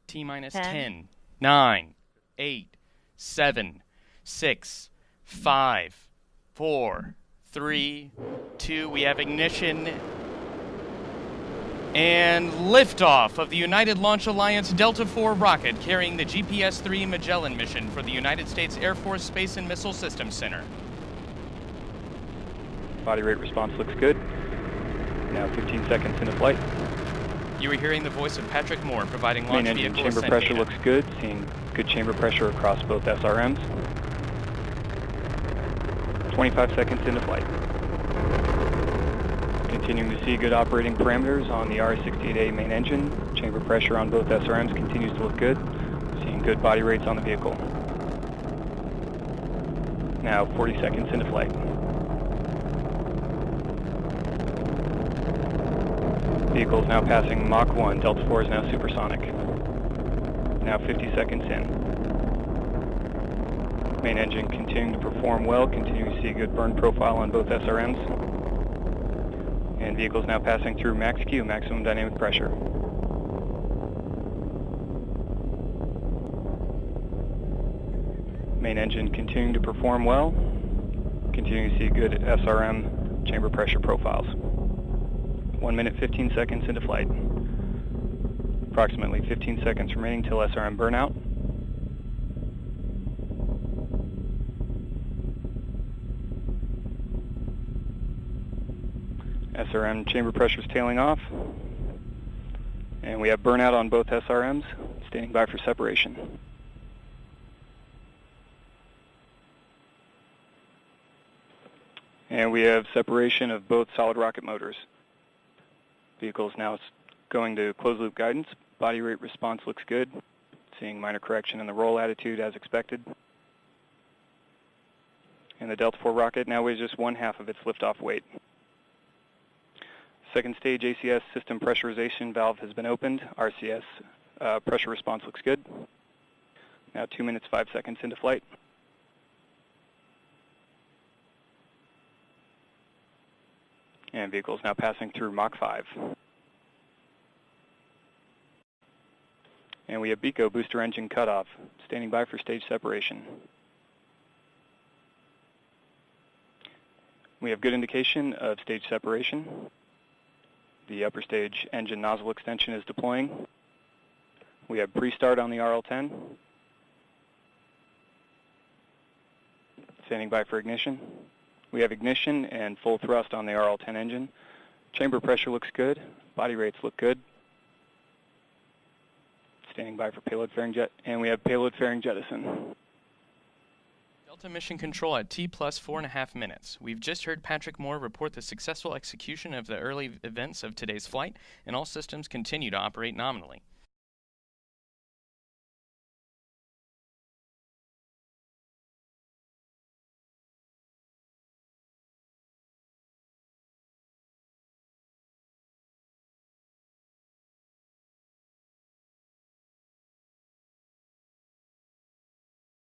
T minus 10, 9, 8, 7, 6, 5, 4, 3, 2. We have ignition and liftoff of the United Launch Alliance Delta IV rocket carrying the GPS-3 Magellan mission for the United States Air Force Space and Missile Systems Center. Body rate response looks good. Now 15 seconds into flight. You are hearing the voice of Patrick Moore providing launch Main engine vehicle chamber ascent pressure data. looks good, seeing good chamber pressure across both SRMs. 25 seconds into flight. Continuing to see good operating parameters on the RS-68A main engine. Chamber pressure on both SRMs continues to look good, seeing good body rates on the vehicle. Now 40 seconds into flight. Vehicle is now passing Mach 1. Delta IV is now supersonic. Now 50 seconds in. Main engine continuing to perform well, continuing to see a good burn profile on both SRMs. And vehicle is now passing through max Q, maximum dynamic pressure. Main engine continuing to perform well, continuing to see good SRM chamber pressure profiles. 1 minute, 15 seconds into flight. Approximately 15 seconds remaining till SRM burnout. SRM chamber pressure is tailing off. And we have burnout on both SRMs, standing by for separation. And we have separation of both solid rocket motors. Vehicle is now going to closed loop guidance. Body rate response looks good. Seeing minor correction in the roll attitude as expected. And the Delta IV rocket now weighs just 1/2 of its liftoff weight. Second stage ACS system pressurization valve has been opened. RCS pressure response looks good. Now 2 minutes, 5 seconds into flight. And vehicle is now passing through Mach 5. And we have BECO booster engine cutoff, standing by for stage separation. We have good indication of stage separation. The upper stage engine nozzle extension is deploying. We have pre-start on the RL-10. Standing by for ignition. We have ignition and full thrust on the RL-10 engine. Chamber pressure looks good. Body rates look good. Standing by for payload fairing jet, and we have payload fairing jettison. Delta Mission Control at T plus 4.5 minutes. We've just heard Patrick Moore report the successful execution of the early events of today's flight, and all systems continue to operate nominally.